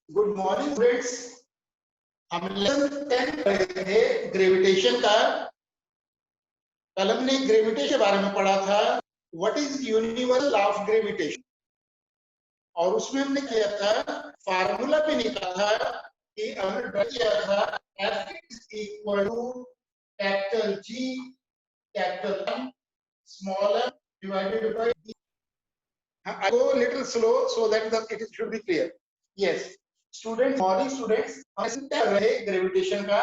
Good morning students. हम lesson 10 पढ़ रहे थे ग्रेविटेशन का। कल हमने ग्रेविटेशन के बारे में पढ़ा था, what is universal law of gravitation, और उसमें हमने किया था फार्मूला पे निकाला था कि हमने ड्रा किया था F is equal to capital G capital M small m divided by D। I go a little slow so that it should be clear. Yes, student morning students, हम कर रहे ग्रेविटेशन का।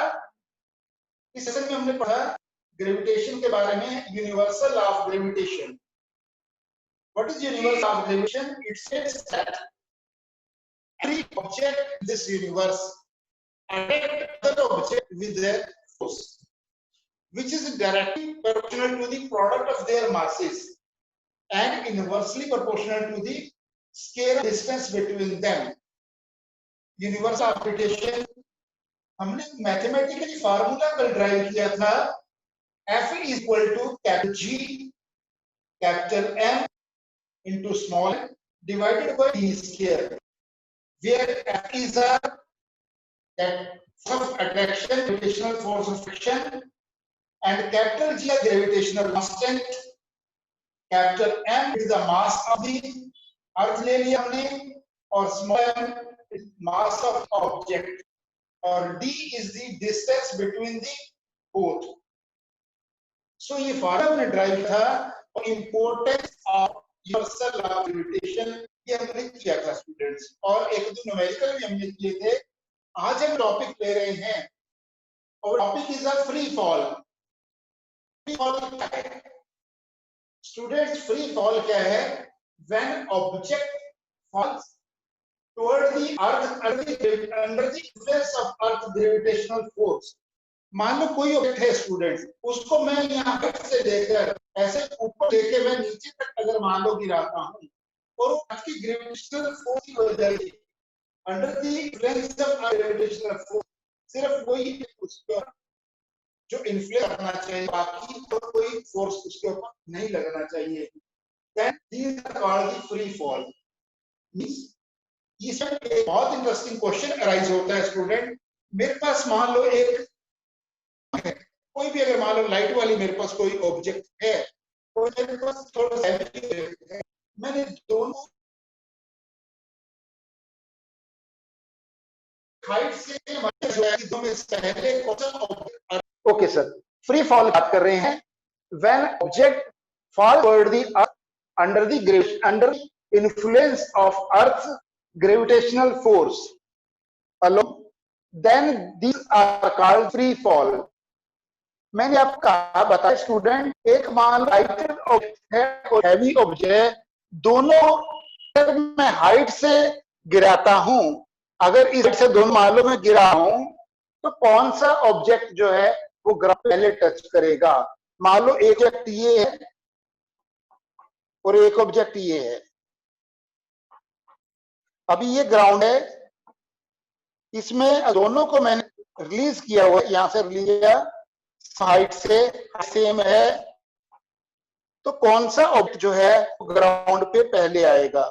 इस सेशन में हमने पढ़ा ग्रेविटेशन के बारे में, universal law of gravitation. What is universal law of gravitation? It says that every object in this universe attract other object with their force, which is directly proportional to the product of their masses and inversely proportional to the scalar distance between them. Universal of gravitation हमने mathematically formula कल drive किया था, F is equal to capital G capital M into small m divided by D square, where F is a that force of attraction, gravitational force of friction, and capital G is gravitational constant, capital M is the mass of the earth ले लिया हमने, और small m is mass of object, और D is the distance between the both. So ये formula में drive था, और importance of universal law of gravitation ये हमने किया था स्टूडेंट्स, और एक दो न्यूमेरिकल भी हमने किए थे। आज हम टॉपिक ले रहे हैं, और topic is a free fall. Free fall क्या है स्टूडेंट्स? फ्री फॉल क्या है? When object falls toward the earth under the influence of earth gravitational force। मान लो कोई ऑब्जेक्ट है स्टूडेंट्स, उसको मैं यहाँ से लेकर ऐसे ऊपर लेके मैं नीचे तक अगर मान लो गिराता हूँ, और अर्थ की ग्रेविटेशनल फोर्स की वजह से under the influence of gravitational force, सिर्फ वही उसको जो इन्फ्लुएंस करना चाहिए, बाकी तो कोई फोर्स उसके ऊपर नहीं लगना चाहिए। Then this are called the free fall. इसमें एक बहुत इंटरेस्टिंग क्वेश्चन अराइज होता है स्टूडेंट। मेरे पास मान लो एक कोई भी, अगर मान लो लाइट वाली मेरे पास कोई ऑब्जेक्ट है, और मेरे पास थोड़ा सा है, मैंने दोनों हाइट से पहले question. Okay sir, free fall बात कर रहे हैं। When object fall toward the earth under the influence of earth gravitational force alone, then these are called free fall। मैंने आपको कहा बताया स्टूडेंट, एक मान लाइट ऑब्जेक्ट है और हैवी ऑब्जेक्ट है, दोनों मैं हाइट से गिराता हूं। अगर इस हाइट से दोनों मान लो मैं गिरा हूं, तो कौन सा ऑब्जेक्ट जो है वो ग्राउंड पहले टच करेगा? मान लो एक ऑब्जेक्ट ये है और एक ऑब्जेक्ट ये है। अभी ये ग्राउंड है, इसमें दोनों को मैंने रिलीज किया हुआ, यहां से रिलीज किया, साइड से सेम है, तो कौन सा ऑब्जेक्ट जो है ग्राउंड पे पहले आएगा?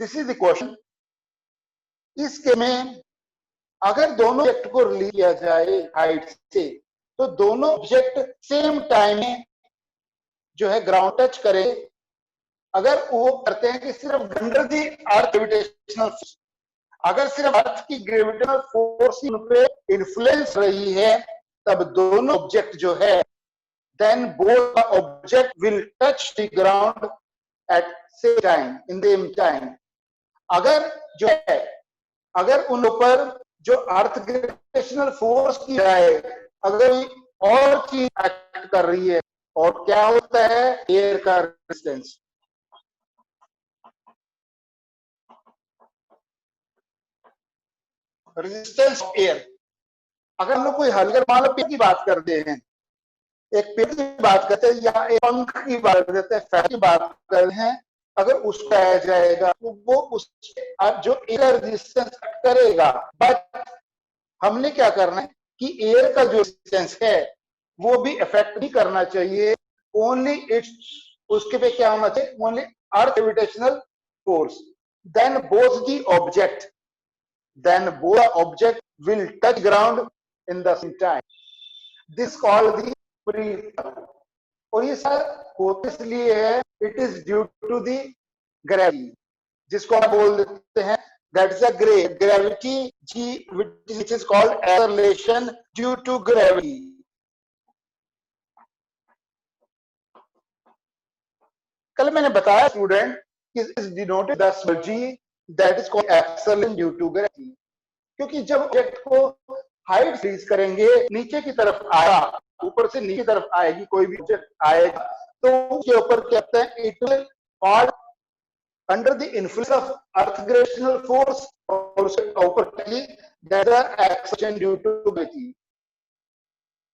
This is the question. इसके में अगर दोनों ऑब्जेक्ट को रिलीज किया जाए हाइट से, तो दोनों ऑब्जेक्ट सेम टाइम में जो है ग्राउंड टच करे। अगर वो करते हैं कि सिर्फ under the earth gravitational force, अगर सिर्फ अर्थ की ग्रेविटेशनल फोर्स उन पे इन्फ्लुएंस रही है, तब दोनों ऑब्जेक्ट जो है, then both object will touch the ground at same time, in the same time. अगर जो है, अगर उन ऊपर जो अर्थ ग्रेविटेशनल फोर्स की जाए, अगर और चीज एक्ट कर रही है, और क्या होता है? एयर का रेजिस्टेंस। Resistance of air. अगर हम लोग कोई हल्का मान लो पेड़ की बात करते हैं, एक पेड़ की बात करते हैं, या एक पंख की बात करते हैं, फैन की बात करते हैं, अगर उसका आ जाएगा तो वो उसके जो एयर रेजिस्टेंस करेगा। बट हमने क्या करना है कि एयर का जो रेजिस्टेंस है वो भी इफेक्ट नहीं करना चाहिए, ओनली इट्स उसके पे क्या होना चाहिए? Only earth gravitational force. Then both the object then both object will touch ground in the same time. This called the free fall. और ये सर होता इसलिए है, it is due to the gravity, जिसको हम बोल देते हैं that is a gravity G which is called acceleration due to gravity. कल मैंने बताया student is denoted the small G that is called acceleration due to gravity, क्योंकि जब ऑब्जेक्ट को हाइट इंक्रीज करेंगे नीचे की तरफ आया, ऊपर से नीचे तरफ आएगी कोई भी ऑब्जेक्ट आएगा, तो उसके ऊपर क्या कहते हैं it will fall under the influence of Earth gravitational force, और उसके ऊपर that is acceleration due to gravity.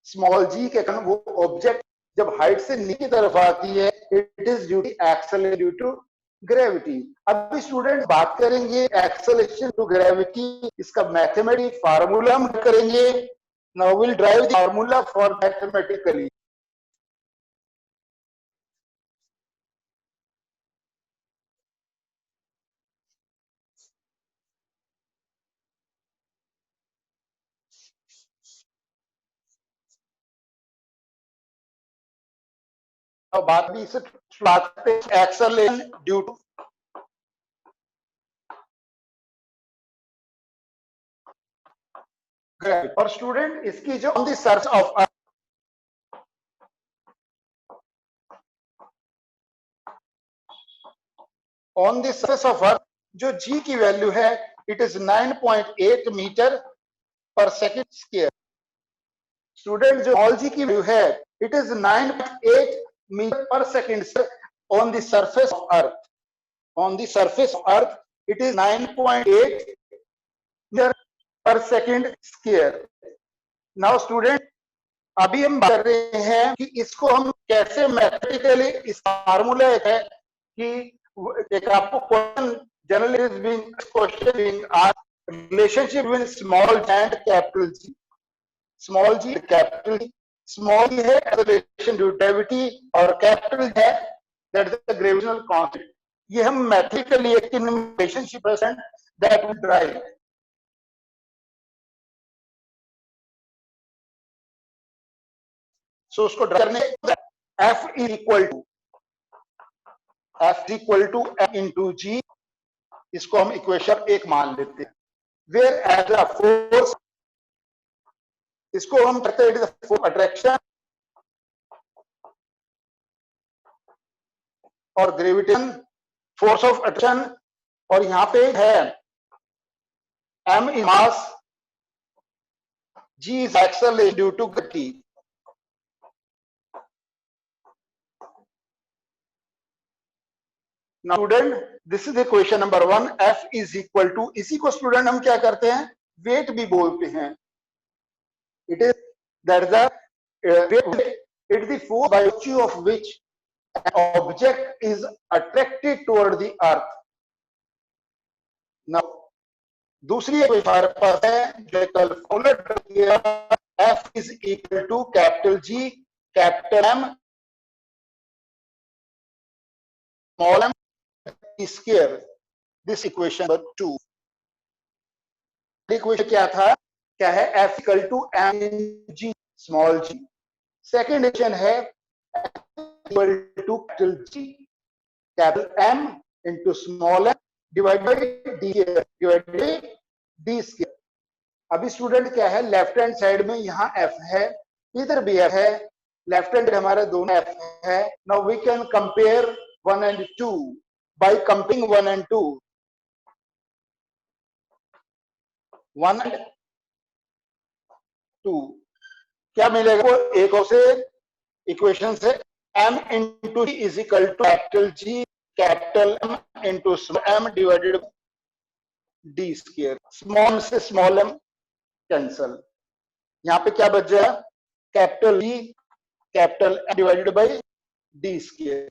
Small g के कारण वो ऑब्जेक्ट जब हाइट से नीचे तरफ आती है it is due to acceleration due to gravity. अभी स्टूडेंट बात करेंगे एक्सेलरेशन टू ग्रेविटी, इसका मैथमेटिक फार्मूला हम करेंगे. Now will drive the formula for mathematically. अब बात भी इसे बात पे एक्सेलरेशन ड्यू टू ग्रेविटी. और स्टूडेंट इसकी जो on the surface of earth, on the surface of earth जो जी की वैल्यू है it is 9.8 meter per second square. Student जो ऑल जी की वैल्यू है it is 9.8 meter per second on the surface of earth. On the surface of earth it is 9.8 meter per second square. Now student अभी हम बात कर रहे हैं कि इसको हम कैसे मैथमेटिकली, इस फार्मूला है कि एक आपको question generally is being question being asked relationship between small and capital G. Small ji capital G, small g है एक्सेलरेशन ड्यू टू ग्रेविटी और कैपिटल है that is the gravitational constant. ये हम मैथमेटिकली एक relationship present that will drive. So उसको drive करने F is equal to F into G, इसको हम इक्वेशन 1 मान लेते हैं. वेयर एज अ फोर्स, इसको हम कहते हैं फोर्स अट्रैक्शन और ग्रेविटेशन, फोर्स ऑफ अट्रैक्शन, और यहां पे है M is mass, G is acceleration due to gravity. Now student, this is the question number 1. F is equal to, इसी को स्टूडेंट हम क्या करते हैं वेट भी बोलते हैं. It is that the weight, it is the force by virtue of which an object is attracted toward the earth. Now दूसरी कोई हमारे पास है जो कल फॉलोड किया, F is equal to capital G capital M small m square. This equation number 2. Equation क्या था, क्या है F equal to mg small g. Second equation है equal to capital G capital M into small m divided by d square. अभी student क्या है left hand side में यहाँ F है, इधर भी F है, लेफ्ट हैंड हमारे दोनों F है. Now we can compare 1 and 2 by comparing 1 and 2. 1 and 2 क्या मिलेगा, वो एक और से इक्वेशन से M into G is equal to capital G capital M into small m divided by d square. Small से स्मॉल m कैंसल, यहाँ पे क्या बच जाए capital G capital M divided by d square.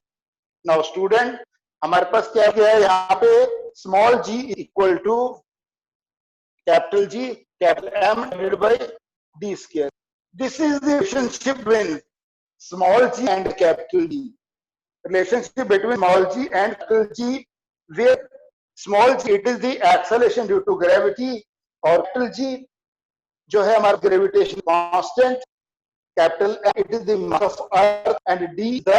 Now student हमारे पास क्या है यहाँ पे small g equal to capital G capital M divided by d square. This is the relationship between small g and capital G. relationship between small g and capital G, where small g it is the acceleration due to gravity और capital जी जो है हमारा gravitation constant, capital it is the mass of earth and D the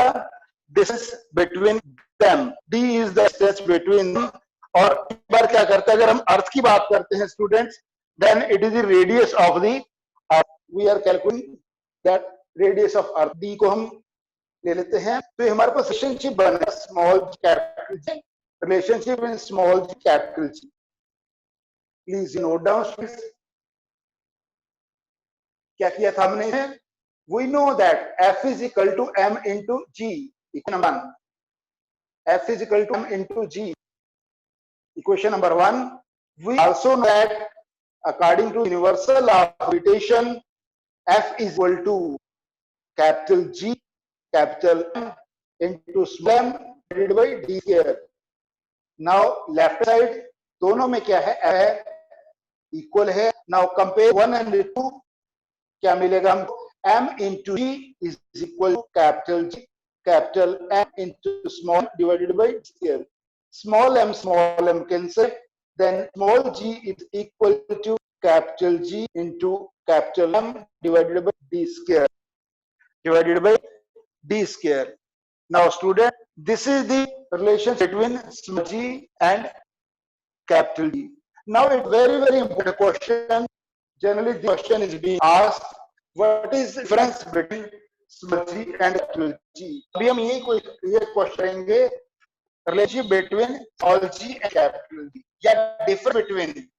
distance between them, D is the distance between them. और एक बार क्या करते हैं, अगर हम अर्थ की बात करते हैं students, then it is the radius of the earth, we are calculating that radius of earth, D को हम ले लेते हैं। तो हमारे पास रिलेशनशिप बना small capital G, relationship in small ji capital G. Please note down क्या किया था हमने, we know that f is equal to m into g, equation number 1, f is equal to m into g, equation number 1. We also know that according to universal law of gravitation, f is equal to capital G capital M into small m divided by d square. Now left side दोनों में क्या है, equal है। Now compare 1 and 2, क्या मिलेगा हमको, m into g is equal to capital G capital M into small divided by square. Small m cancel, then small g is equal to capital G into capital M divided by d square, divided by d square. Now student, this is the relation between small g and capital G. Now it's very important question. Generally the question is being asked, what is the difference between small g and capital G? अभी हम ये question करेंगे, relationship between small g and capital G, या difference between,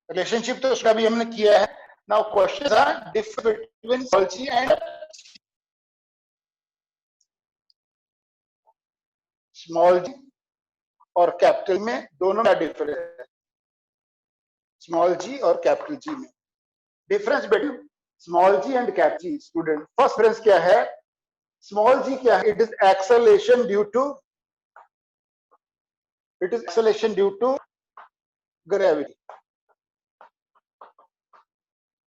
relationship तो उसका भी हमने किया है। Now question है difference between small g and small g और कैपिटल में दोनों का डिफरेंस है, स्मॉल जी और कैपिटल जी में difference between small ji and capital G. Student first difference क्या है, स्मॉल जी क्या है, it is acceleration due to gravity,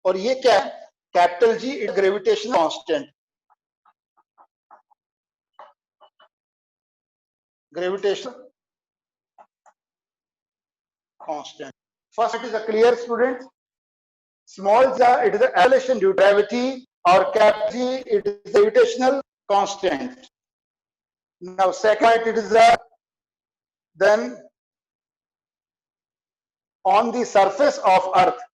और ये क्या है, capital G it gravitation constant, gravitation constant. First, it is a clear, student. Small g, it is the acceleration due to gravity, or capital G, it is the gravitational constant. Now, second, it is the then on the surface of Earth.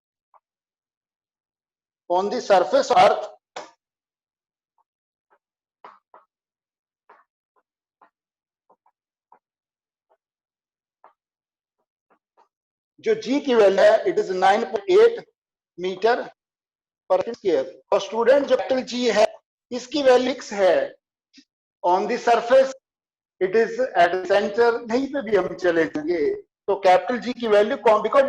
On the surface of Earth, जो G की value है, it is 9.8 meter per square. और student जो capital G है, इसकी value 6 है। On the surface it is at center, नहीं पे भी हम चले जाएंगे तो कैपिटल G की वैल्यू कौन, because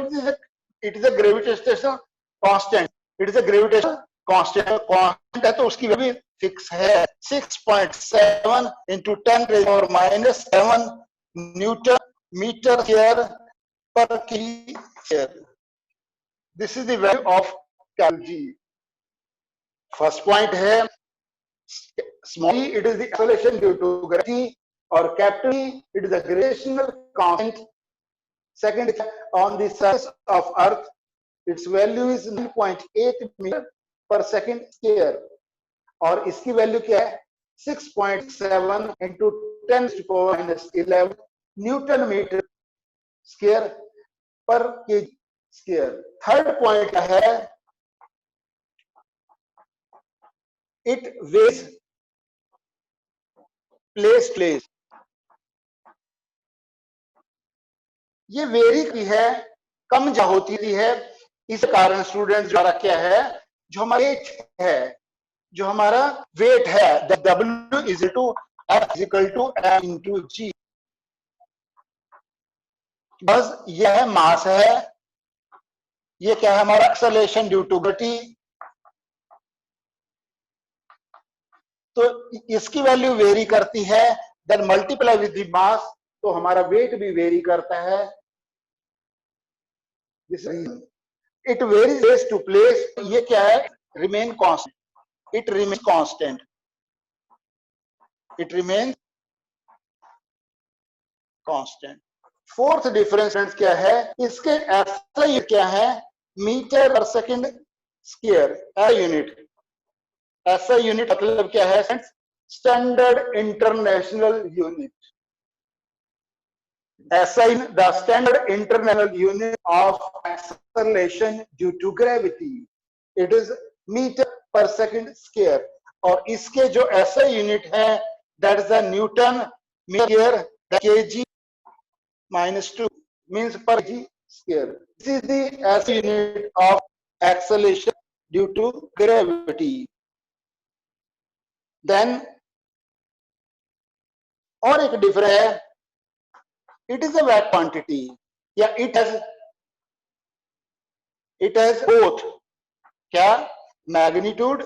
it is a gravitational constant, it is a gravitational constant है, तो उसकी वैल्यू फिक्स है 6.7 into 10⁻⁻7 newton meter square per kg. This is the value of capital G. First point है small g, it is the acceleration due to gravity, और capital G, it is a gravitational constant. Second, on the surface of Earth, its value is 9.8 meter per second square, और इसकी value क्या है 6.7 into 10⁻⁻11 newton meter square per kg square. Third point है it wedge place, ये very की है, कम जा होती है, इस कारण स्टूडेंट द्वारा क्या है, जो हमारा वेट है, जो हमारा वेट है, W is to F equal to M into G, बस यह है मास है, ये क्या है हमारा एक्सेलरेशन ड्यू टू ग्रेविटी, तो इसकी वैल्यू वेरी करती है, then multiply with the mass, तो हमारा वेट भी वेरी करता है। इट वेरीज टू प्लेस, ये क्या है, remain constant, it remain constant, it remain constant. Fourth difference क्या है, इसके ऐसा क्या है, metre per second square unit. ऐसा यूनिट मतलब क्या है, standard international unit. SI, the standard international unit of acceleration due to gravity. It is meter per second square. और इसके जो SI यूनिट है, that is the Newton meter kg -2 means per kg square. This is the SI unit of acceleration due to gravity. Then और एक difference है, it is a wet quantity. Yeah, it has both क्या, magnitude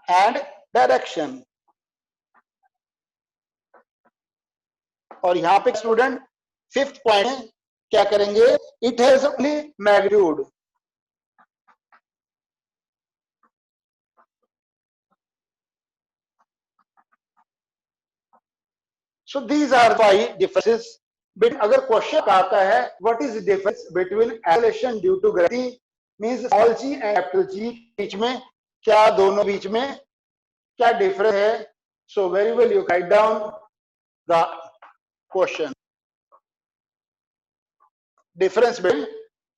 and direction. और यहां पे student fifth point क्या करेंगे, it has only magnitude. So these are five differences. अगर क्वेश्चन आता है what is the difference between acceleration due to gravity, means small ji and capital G बीच में क्या, दोनों बीच में क्या डिफरेंस है। So very well you write down the question. Difference between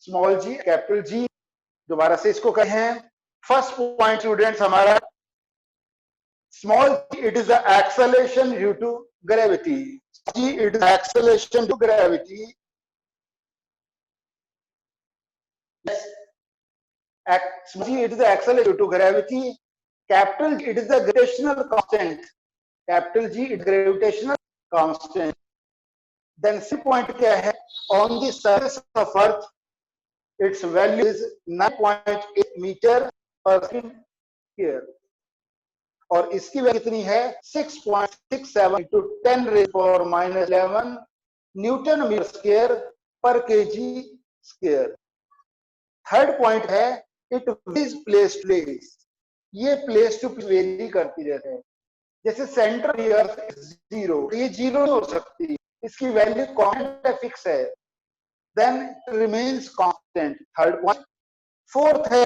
small ji capital G, दोबारा से इसको कहें हैं। फर्स्ट पॉइंट स्टूडेंट्स हमारा, small g, it is the acceleration due to gravity. G, it is acceleration due to gravity. Yes. Small g, it is the acceleration due to gravity. Capital G, it is the gravitational constant. Capital G, it is gravitational constant. Then C point क्या है, on the surface of Earth, its value is 9.8 meter per square. और इसकी value कितनी है, 6.67 into 10⁻⁻11 newton meter square per kg square. Third point है, it varies place to place. ये place to vary करती रहती है। जैसे सेंटर ऑफ द अर्थ 0, ये 0 हो सकती, इसकी वैल्यू कांस्टेंट है, फिक्स है, then it remains constant. Third point. Fourth है,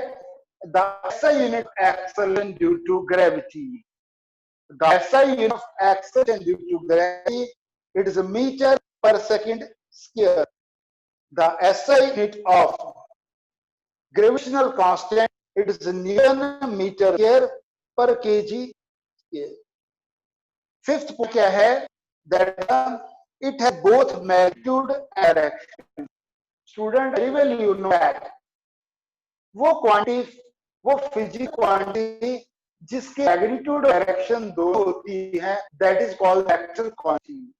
the SI unit acceleration due to gravity. The SI unit of acceleration due to gravity, it is a meter per second square. The SI unit of gravitational constant, it is a Newton meter square per kg square. Fifth point क्या है, that it has both magnitude and direction. Student, very well you know that वो quantity, वो physical quantity जिसकी magnitude direction दोनों होती है, that is called vector quantity,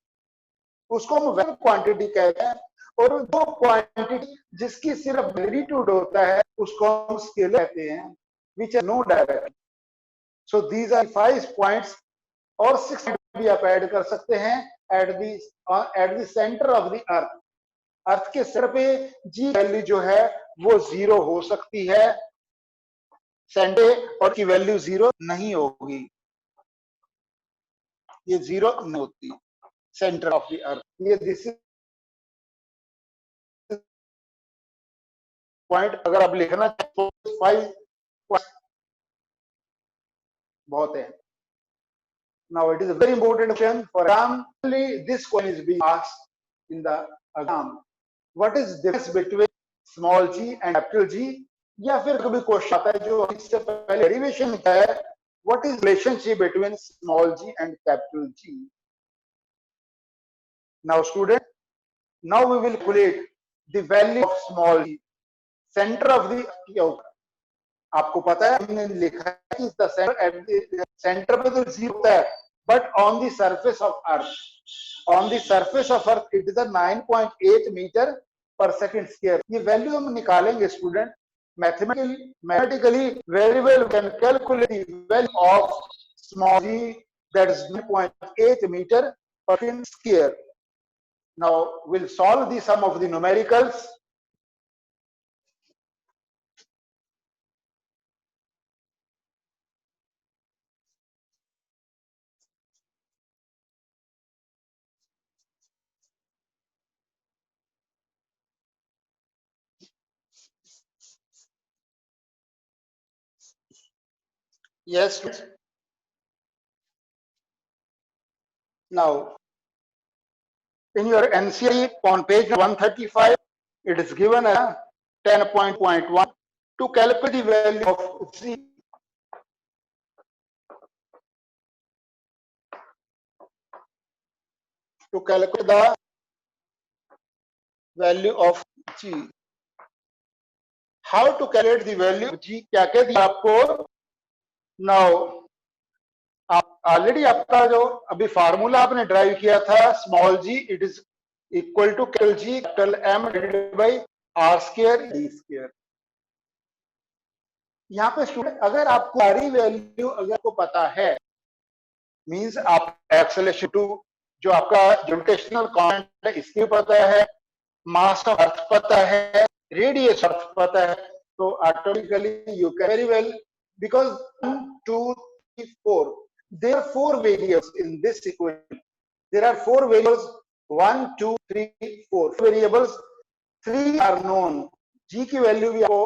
उसको हम वेक्टर क्वांटिटी कहते हैं। और दो क्वांटिटी जिसकी सिर्फ मैग्नीट्यूड होता है उसको हम स्केलर कहते हैं, which have no direction. So these are 5 points. और 6 भी आप ऐड कर सकते हैं at the centre of the Earth. Earth के सिर पे जी वैल्यू जो है वो 0 हो सकती है, सेंटर और की वैल्यू 0 नहीं होगी, ये 0 नहीं होती सेंटर ऑफ द अर्थ। ये दिस पॉइंट अगर आप लिखना तो 5 बहुत है। Now it is a very important question for exam. This question is being asked in the exam. What is the difference between small g and capital G? या फिर कभी क्वेश्चन आता है जो इससे पहले डेरिवेशन क्या है, what is relationship between small g and capital G? Now student, now we will calculate the value of small g. Center of the आपको पता है हमने लिखा है कि the center at the center पे तो 0 होता है, but on the surface of Earth, on the surface of Earth it is a 9.8 meter per second square. ये वैल्यू हम निकालेंगे student mathematically very well we can calculate the value of small g, that is 9.8 meter per second square. Now we'll solve the sum of the numericals. Yes. Now, in your NCERT on page 135, it is given a 10.1 to calculate the value of G. To calculate the value of G. How to calculate the value of G? क्या क्या दिया आपको? Now, already आपका जो अभी formula आपने drive किया था, small ji it is equal to capital G capital M divided by R square D square. यहाँ पे स्टूडेंट अगर आपको सारी वैल्यू अगर आपको पता है, मींस आप एक्सेलेरेशन टू जो आपका ग्रेविटेशनल कांस्टेंट है इसके पता है, मास ऑफ अर्थ पता है, रेडियस अर्थ पता है, तो automatically you can very well because 1 2 3 4 there are 4 variables in this equation. There are 4 variables 1 2 3 4 variables, 3 are known. G की वैल्यू भी आपको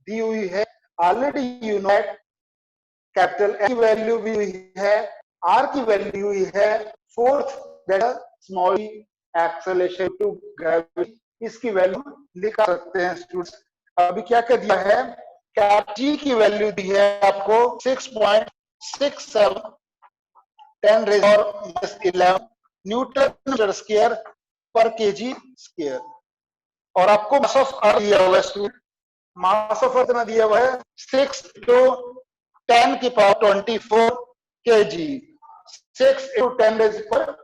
दी हुई है already, you know capital M की वैल्यू भी हुई है, R की वैल्यू हुई है, fourth that small acceleration to gravity, इसकी वैल्यू लिख सकते हैं स्टूडेंट्स। अभी क्या कर दिया है, कैप G की वैल्यू दी है आपको 6.67 10 raised power minus 11 newton meter square per kg square, और आपको मास ऑफ अर्थ दिया हुआ है, मास ऑफ अर्थ ना दिया हुआ है 6 to 10 की power 24 KG, 6 to 10 raised power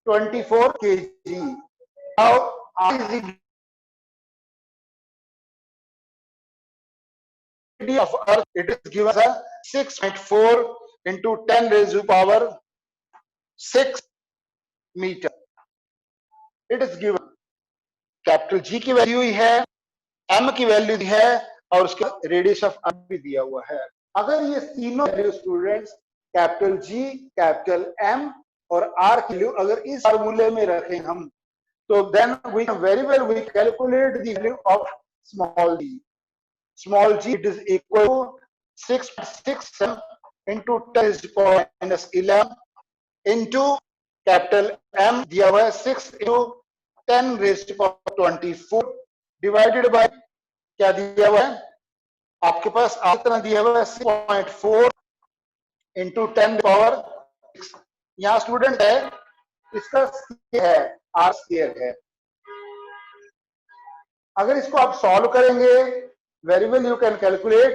24 KG. Now R is the gravity of earth, it is given as 6.4 into 10 raised to power 6 meter, it is given. Capital G की value ही है, M की value दी है, और उसका radius of अर्थ भी दिया हुआ है। अगर ये तीनों value students capital G, capital M और आर की वैल्यू अगर इस फार्मूले में रखें हम, तो then we can very well we calculate the value of small G. Small ji it is equal to 6.67 into 10 raised to power minus 11 into capital M दिया हुआ है 6 into 10 raised to power 24 divided by क्या दिया हुआ है आपके पास, इतना दिया हुआ है 6.4 into 10 पावर 6। यहाँ स्टूडेंट है, इसका है आर स्क्वायर है। अगर इसको आप सॉल्व करेंगे very well you can calculate,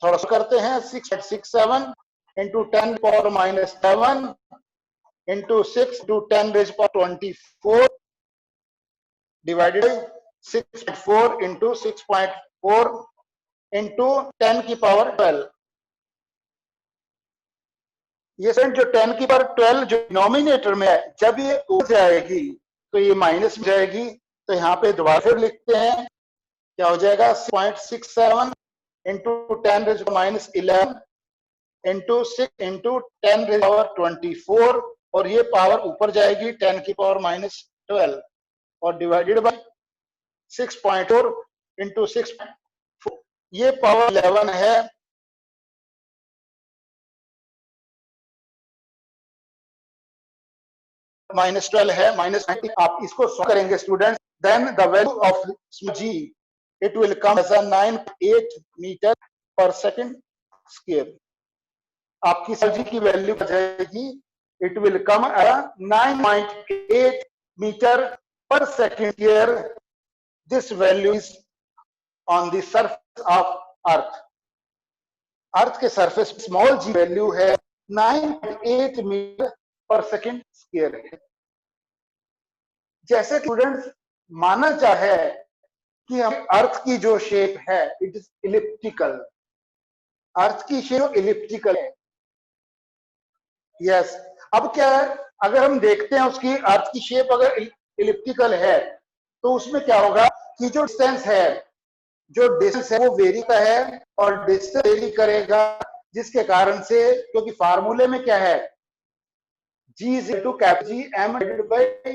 थोड़ा सा करते हैं 6.67 into 10 power minus 7 into 6 to 10 raised to power 24 divided by 6.4 into 6.4 into 10 की पावर 12। ये जो 10 की पावर 12 जो डिनोमिनेटर में है, जब ये ऊपर जाएगी तो ये माइनस में जाएगी, तो यहाँ पे दोबारा फिर लिखते हैं क्या हो जाएगा 6.67 into 10 raised to minus 11 into 6 into 10 raised to power 24, और ये पावर ऊपर जाएगी 10 की पावर minus 12 और डिवाइडेड बाय 6.4 into 6.4, ये पावर 11 है, minus 12 है, minus 90। आप इसको सॉल्व करेंगे student, then the value of ji it will come as 9.8 meter per second square. आपकी जी की वैल्यू आ जाएगी, it will come eight 9.8 meter per second square. This value is on the surface of earth. Earth के surface small जी value है 9.8 meter per second square है। जैसे students माना चाहे कि हम अर्थ की जो शेप है इट इज इलिप्टिकल, अर्थ की शेप इलिप्टिकल है। यस, अब क्या है, अगर हम देखते हैं उसकी अर्थ की शेप अगर इलिप्टिकल है तो उसमें क्या होगा कि जो डिस्टेंस है वो वेरी का है, और डिस्टेंस वेरी करेगा, जिसके कारण से क्योंकि फार्मूले में क्या है G is equal to capital G M divided by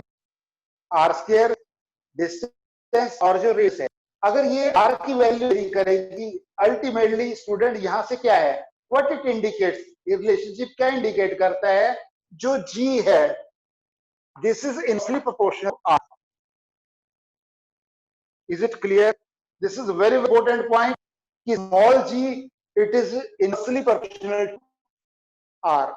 R square, distance और जो रेस है। अगर ये आर की वैल्यू वेरी करेगी, अल्टीमेटली स्टूडेंट यहां से क्या है व्हाट इट इंडिकेट्स, ये रिलेशनशिप क्या इंडिकेट करता है? जो जी है, this is inversely proportional R. Is it clear? This is very important point कि small ji it is inversely proportional to R.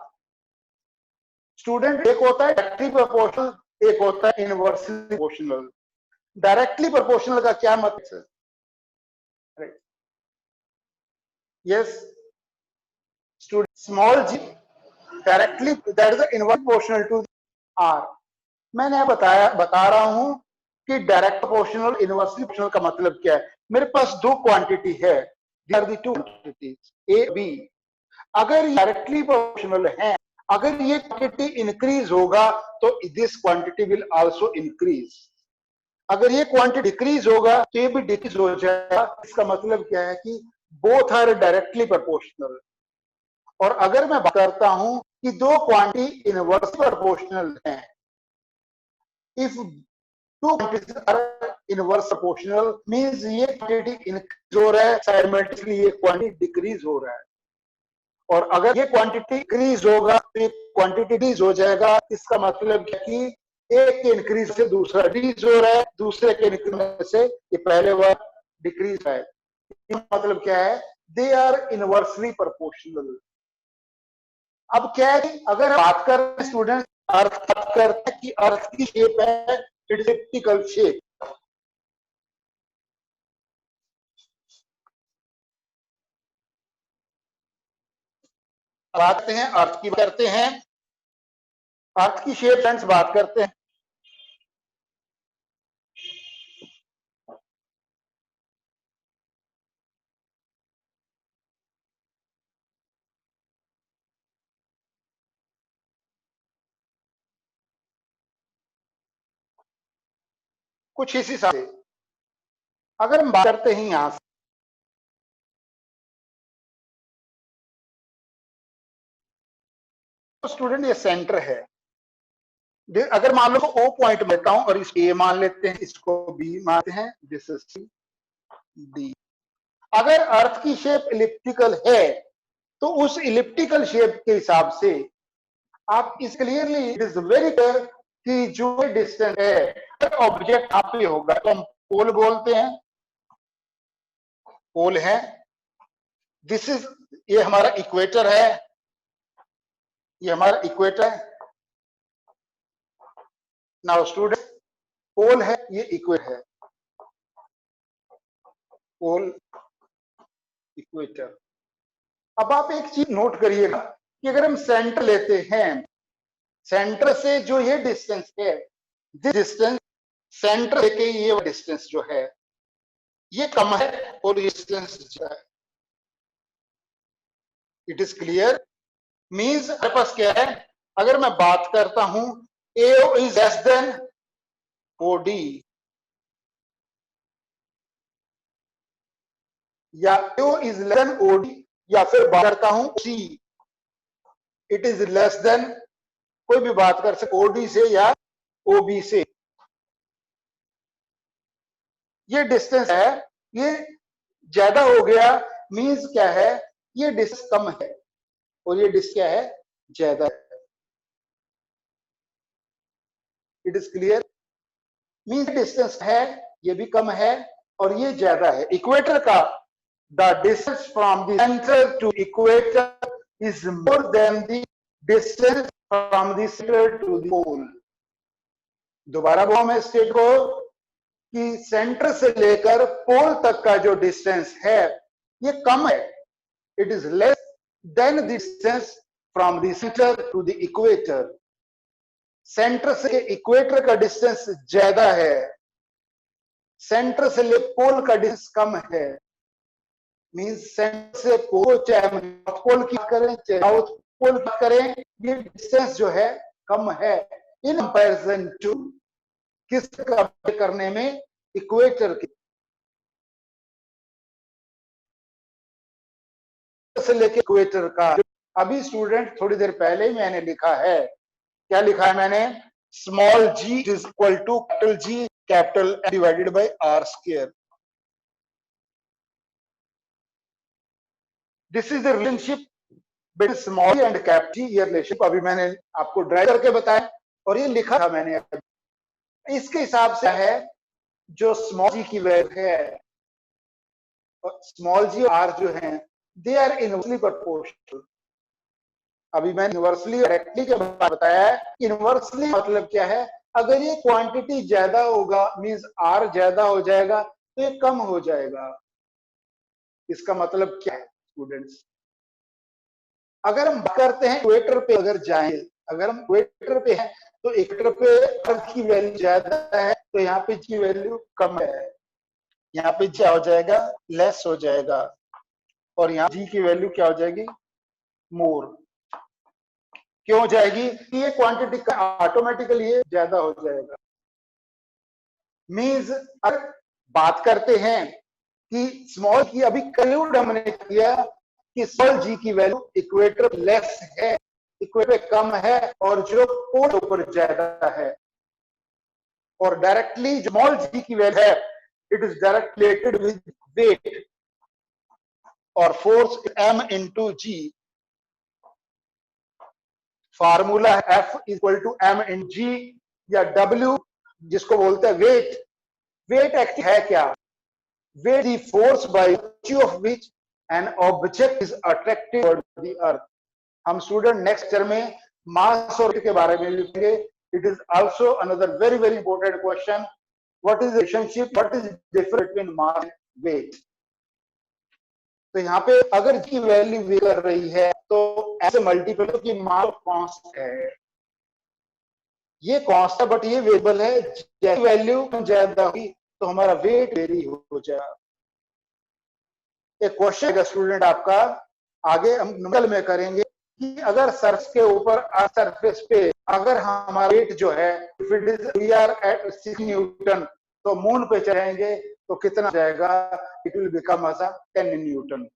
Student, एक होता है डायरेक्टली प्रोपोर्शनल, एक होता है इनवर्सली प्रोपोर्शनल. डायरेक्टली प्रोपोर्शनल का क्या मतलब है? Yes student, small G directly that is inverse proportional to R. मैंने बता रहा हूं कि डायरेक्ट प्रोपोर्शनल इनवर्सली प्रोपोर्शनल का मतलब क्या है. मेरे पास दो क्वांटिटी है, these are the two quantities A B. अगर डायरेक्टली प्रोपोर्शनल है, अगर ये क्वांटिटी इंक्रीज होगा तो this quantity will also increase. अगर ये क्वांटिटी डिक्रीज होगा तो ये भी डिक्रीज हो जाएगा. इसका मतलब क्या है कि बोथ आर डायरेक्टली प्रोपोर्शनल. और अगर मैं बात करता हूं कि दो क्वांटिटी इनवर्स प्रोपोर्शनल हैं, if two quantities are inverse proportional means ये क्वांटिटी इंक्रीज हो रहा है, साइमल्टेनियसली ये क्वांटिटी डिक्रीज हो रहा है. और अगर ये क्वांटिटी इंक्रीज होगा तो ये क्वांटिटी डिक्रीज हो जाएगा. इसका मतलब क्या कि एक के इंक्रीज से दूसरा डिक्रीज हो रहा है, दूसरे के इंक्रीज से ये पहले वाला डिक्रीज है. मतलब क्या है? They are inversely proportional. अब क्या है कि अगर बात करें स्टूडेंट, अर्थ बात करते हैं कि अर्थ की शेप है एलिप्टिकल शेप. बात करते हैं अर्थ की, करते हैं अर्थ की शेप फ्रेंड्स, बात करते हैं. कुछ इसी हिसाब से अगर हम बात करते हैं यहां से, तो स्टूडेंट ये सेंटर है. अगर मान लो ओ पॉइंट लेता हूं और इसको ए मान लेते हैं, इसको बी मानते हैं, दिस इज सी डी. अगर अर्थ की शेप इलिप्टिकल है तो उस इलिप्टिकल शेप के हिसाब से आप इस clearly it is very clear कि जो डिस्टेंस है ऑब्जेक्ट आप पे होगा तो हम पोल बोलते हैं. पोल है, दिस इज, ये हमारा इक्वेटर है, ये हमारा इक्वेटर है. नाउ स्टूडेंट, पोल है, ये इक्वेटर है, पोल इक्वेटर. अब आप एक चीज नोट करिएगा कि अगर हम सेंटर लेते हैं, सेंटर से जो ये डिस्टेंस है, डिस्टेंस सेंटर लेके ये डिस्टेंस जो है ये कम है और ये डिस्टेंस जो है, इट इज क्लियर. मींस हमारे पास क्या है, अगर मैं बात करता हूं AO is less then OD या AO is less then OD, या फिर बात करता हूं C it is less then, कोई भी बात कर सकते OD से या OB से. ये डिस्टेंस है, ये ज्यादा हो गया मींस क्या है, ये डिस्टेंस कम है और ये डिस्टेंस क्या है, ज्यादा है. It is clear. Means distance है, ये भी कम है और ये ज्यादा है. इक्वेटर का the distance from the centre to equator is more than the distance from the centre to the pole. दोबारा वो मैं स्टेट को कि सेंटर से लेकर पोल तक का जो डिस्टेंस है ये कम है. It is less than distance from the centre to the equator. Center से इक्वेटर का डिस्टेंस ज्यादा है, सेंटर से ले पोल का डिस्टेंस कम है. मींस सेंटर से पोल, चाहे नॉर्थ पोल की करें चाहे साउथ पोल की करें, ये डिस्टेंस जो है कम है इन कंपैरिजन टू किस कंपेयर करने में, इक्वेटर की. से लेके इक्वेटर का. अभी स्टूडेंट थोड़ी देर पहले ही मैंने लिखा है, क्या लिखा है मैंने, small g is equal to capital G capital divided by R square. This is the relationship between small and capital ये रिलेशनशिप अभी मैंने आपको ड्राइव करके बताया और ये लिखा था मैंने। इसके हिसाब से है जो स्मॉल जी की वैल्यू है, स्मॉल जी आर जो है दे आर इनवर्सली प्रोपोर्शनल। अभी मैंने इनवर्सली डायरेक्टली के बारे में बताया है। इनवर्सली मतलब क्या है, अगर ये क्वांटिटी ज्यादा होगा मींस आर ज्यादा हो जाएगा तो ये कम हो जाएगा। इसका मतलब क्या है स्टूडेंट्स, अगर हम बात करते हैं इक्वेटर पे अगर जाएं, अगर हम इक्वेटर पे हैं तो इक्वेटर पे अर्थ की वैल्यू ज्यादा है तो यहाँ पे जी वैल्यू कम है, यहाँ पे क्या हो जाएगा लेस हो जाएगा, और यहाँ जी की वैल्यू क्या हो जाएगी मोर। क्यों हो जाएगी, ये क्वांटिटी का ऑटोमेटिकली ये ज्यादा हो जाएगा। मींस अगर बात करते हैं कि स्मॉल की अभी कंक्लूड हमने किया कि स्मॉल जी की वैल्यू इक्वेटर लेस है, इक्वेटर कम है और जो पोल ऊपर ज्यादा है, और डायरेक्टली स्मॉल जी की वैल्यू है it is direct related with weight और force m into ji. Formula F equal to m इन जी या W जिसको बोलते हैं वेट। वेट एक्ट है क्या, weight the force by virtue of which an object is attracted toward the earth। हम student next lecture में mass और के बारे में लिखेंगे। It is also another very very important question, what is relationship, what is difference between mass and weight. तो यहाँ पे अगर जी वैल्यू वे कर रही है तो ऐसे मल्टीपल की मास कांस्टेंट है, ये कांस्टेंट बट ये वेरिएबल है, जैसी वैल्यू ज्यादा होगी तो हमारा वेट वेरी हो जाएगा। एक क्वेश्चन है स्टूडेंट आपका, आगे हम नंबर में करेंगे कि अगर सरफेस के ऊपर सरफेस पे अगर हमारा वेट जो है if it is we are at 6 newton तो मून पे चढ़ेंगे तो कितना जाएगा, it will become as 10 newton.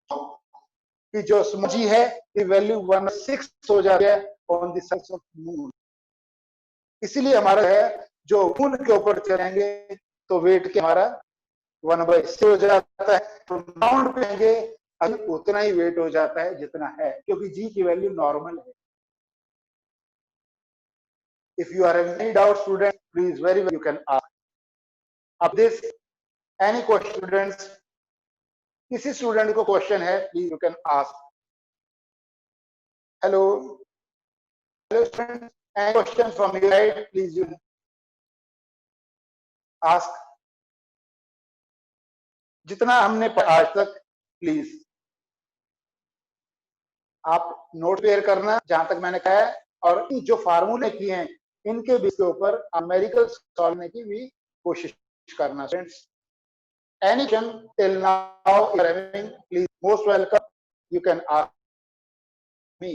कि जो जी है की वैल्यू 1/6 हो जाती है on the surface of moon. इसीलिए हमारा है जो मून के ऊपर चलेंगे तो वेट के हमारा 1/6 हो जाता है, तो राउंड पेंगे उतना ही वेट हो जाता है जितना है, क्योंकि जी की वैल्यू नॉर्मल है। If you are having any doubt student please very well you can ask अब दिस एनी क्वेश्चन स्टूडेंट्स, किसी स्टूडेंट को क्वेश्चन है please you can ask. Hello hello student, any question from your side please you ask. जितना हमने आज तक please आप note pair करना जहां तक मैंने कहा है, और जो फार्मूले किए हैं इनके बेस के ऊपर न्यूमेरिकल सॉल्व करने की भी कोशिश करना। Friends any question till now you are having, please most welcome, you can ask me।